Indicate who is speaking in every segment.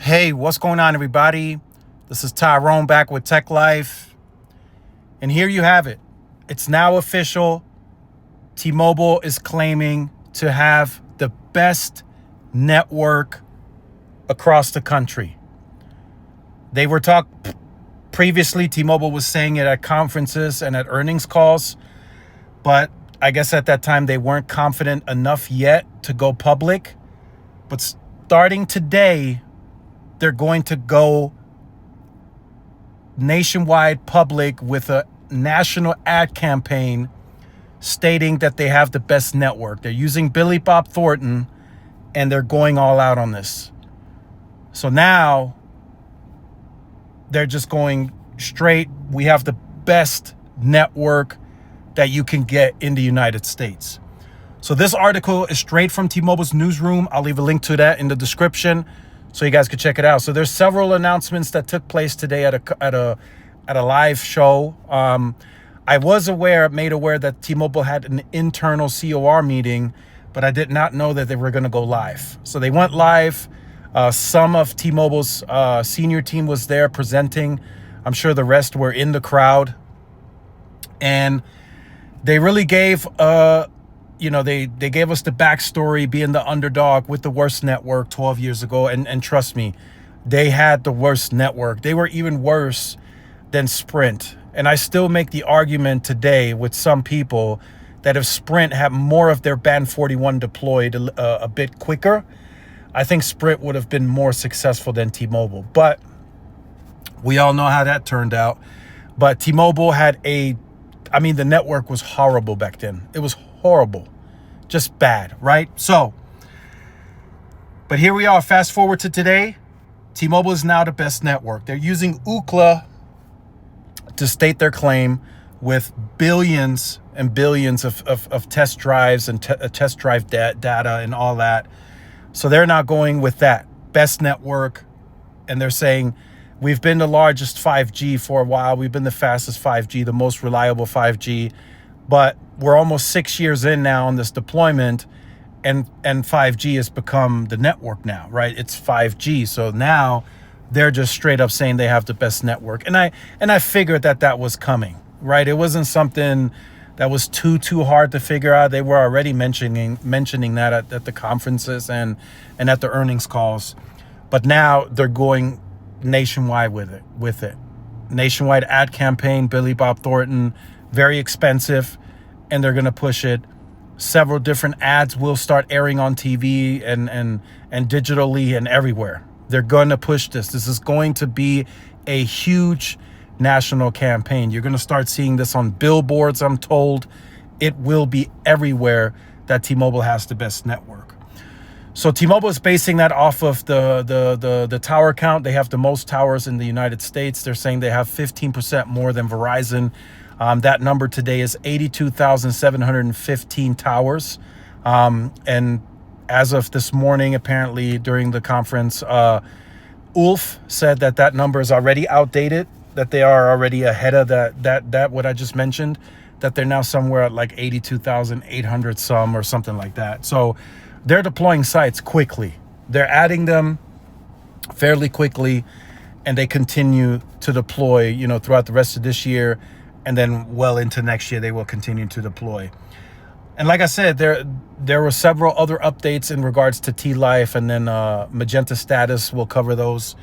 Speaker 1: Hey, what's going on, everybody? This is Tyrone back with Tech Life. And here you have it. It's now official. T-Mobile is claiming to have the best network across the country. They were previously, T-Mobile was saying it at conferences and at earnings calls, but I guess at that time they weren't confident enough yet to go public. But starting today, they're going to go nationwide public with a national ad campaign stating that they have the best network. They're using Billy Bob Thornton, and they're going all out on this. So now they're just going straight. We have the best network that you can get in the United States. So this article is straight from T-Mobile's newsroom. I'll leave a link to that in the description so you guys can check it out. So there's several announcements that took place today at a live show. I was made aware that T-Mobile had an internal COR meeting, but I did not know that they were going to go live. So they went live. Some of T-Mobile's senior team was there presenting. I'm sure the rest were in the crowd. And they really gave they gave us the backstory, being the underdog with the worst network 12 years ago. And trust me, they had the worst network. They were even worse than Sprint. And I still make the argument today with some people that if Sprint had more of their Band 41 deployed a bit quicker, I think Sprint would have been more successful than T-Mobile. But we all know how that turned out. But T-Mobile had the network was horrible back then. It was horrible, just bad, right? So, but here we are, fast forward to today. T-Mobile is now the best network. They're using Ookla to state their claim with billions and billions of test drives and test drive data and all that. So they're now going with that best network. And they're saying, we've been the largest 5G for a while. We've been the fastest 5G, the most reliable 5G. But we're almost 6 years in now on this deployment, and 5G has become the network now, right? It's 5G. So now they're just straight up saying they have the best network. And I figured that was coming, right? It wasn't something that was too hard to figure out. They were already mentioning that at the conferences and at the earnings calls. But now they're going nationwide with it. Nationwide ad campaign, Billy Bob Thornton, very expensive, and they're going to push it. Several different ads will start airing on TV and digitally and everywhere. They're going to push this. This is going to be a huge national campaign. You're going to start seeing this on billboards, I'm told. It will be everywhere that T-Mobile has the best network. So T-Mobile is basing that off of the tower count. They have the most towers in the United States. They're saying they have 15% more than Verizon. That number today is 82,715 towers. And as of this morning, apparently during the conference, Ulf said that number is already outdated, that they are already ahead of that what I just mentioned, that they're now somewhere at like 82,800 some or something like that. So they're deploying sites quickly. They're adding them fairly quickly, and they continue to deploy, throughout the rest of this year. And then well into next year, they will continue to deploy. And like I said, there were several other updates in regards to T-Life, and then Magenta Status. We'll cover those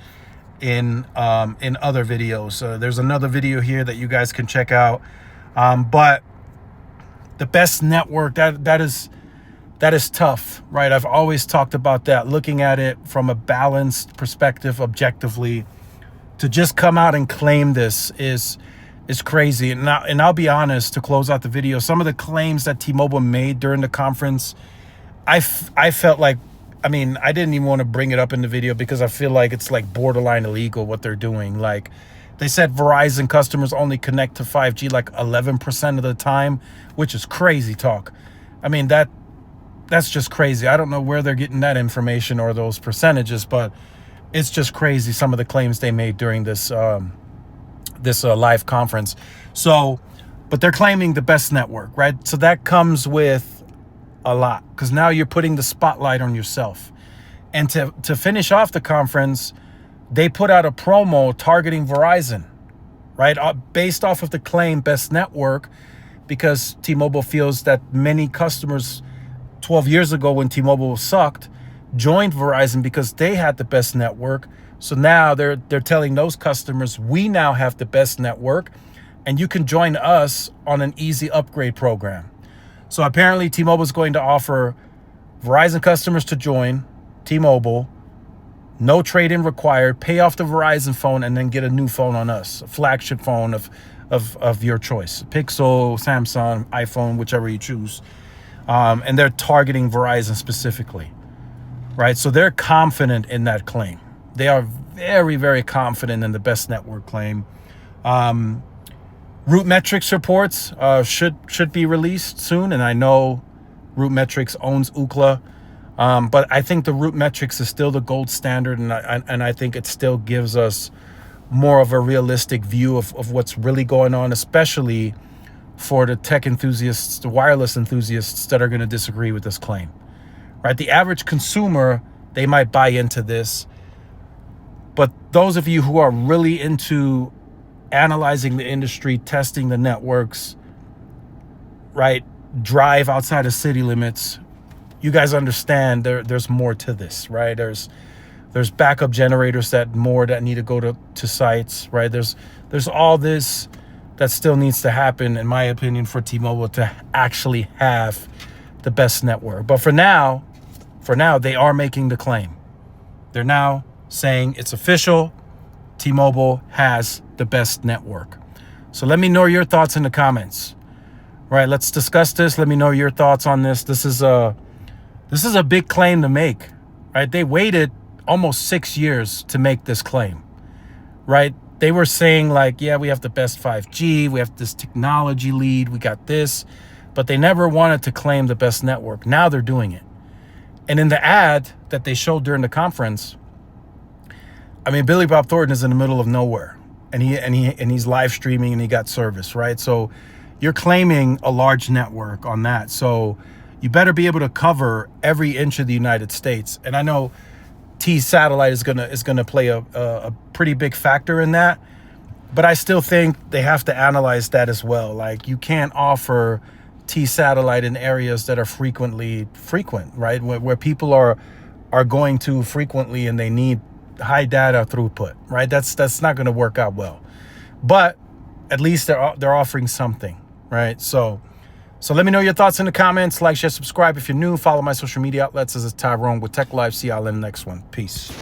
Speaker 1: in other videos. There's another video here that you guys can check out. But the best network, that is tough, right? I've always talked about that, looking at it from a balanced perspective, objectively. To just come out and claim this is crazy. And I'll be honest, to close out the video, some of the claims that T-Mobile made during the conference, I felt like, I didn't even want to bring it up in the video because I feel like it's like borderline illegal what they're doing. Like they said Verizon customers only connect to 5G like 11% of the time, which is crazy talk. That's just crazy. I don't know where they're getting that information or those percentages, but it's just crazy some of the claims they made during this live conference. So, but they're claiming the best network, right? So that comes with a lot, because now you're putting the spotlight on yourself. And to finish off the conference, they put out a promo targeting Verizon, right? Based off of the claim best network, because T-Mobile feels that many customers 12 years ago when T-Mobile sucked joined Verizon because they had the best network. So now they're telling those customers, we now have the best network and you can join us on an easy upgrade program. So apparently T-Mobile is going to offer Verizon customers to join T-Mobile, no trade-in required, pay off the Verizon phone, and then get a new phone on us, a flagship phone of your choice, Pixel, Samsung, iPhone, whichever you choose. And they're targeting Verizon specifically, right? So they're confident in that claim. They are very, very confident in the best network claim. Root Metrics reports should be released soon, and I know Root Metrics owns Ookla. But I think the Root Metrics is still the gold standard, and I think it still gives us more of a realistic view of what's really going on, especially for the tech enthusiasts, the wireless enthusiasts that are going to disagree with this claim, right? The average consumer, they might buy into this, but those of you who are really into analyzing the industry, testing the networks, right, drive outside of city limits, you guys understand there's more to this, right? There's backup generators that need to go to sites, right? There's all this that still needs to happen, in my opinion, for T-Mobile to actually have the best network. But for now, they are making the claim. They're now saying it's official. T-Mobile has the best network. So let me know your thoughts in the comments. Right, let's discuss this. Let me know your thoughts on this. This is a big claim to make, right? They waited almost 6 years to make this claim, right? They were saying like, yeah, we have the best 5G, we have this technology lead, we got this, but they never wanted to claim the best network. Now they're doing it. And in the ad that they showed during the conference, I mean, Billy Bob Thornton is in the middle of nowhere, and he's live streaming and he got service, right? So you're claiming a large network on that. So you better be able to cover every inch of the United States. And I know T-Satellite is gonna play a pretty big factor in that, but I still think they have to analyze that as well. Like, you can't offer T-Satellite in areas that are frequent, right? Where people are going to frequently and they need high data throughput, right? That's not gonna work out well. But at least they're offering something, right? So let me know your thoughts in the comments. Like, share, subscribe if you're new. Follow my social media outlets. This is Tyrone with Tech Live. See y'all in the next one. Peace.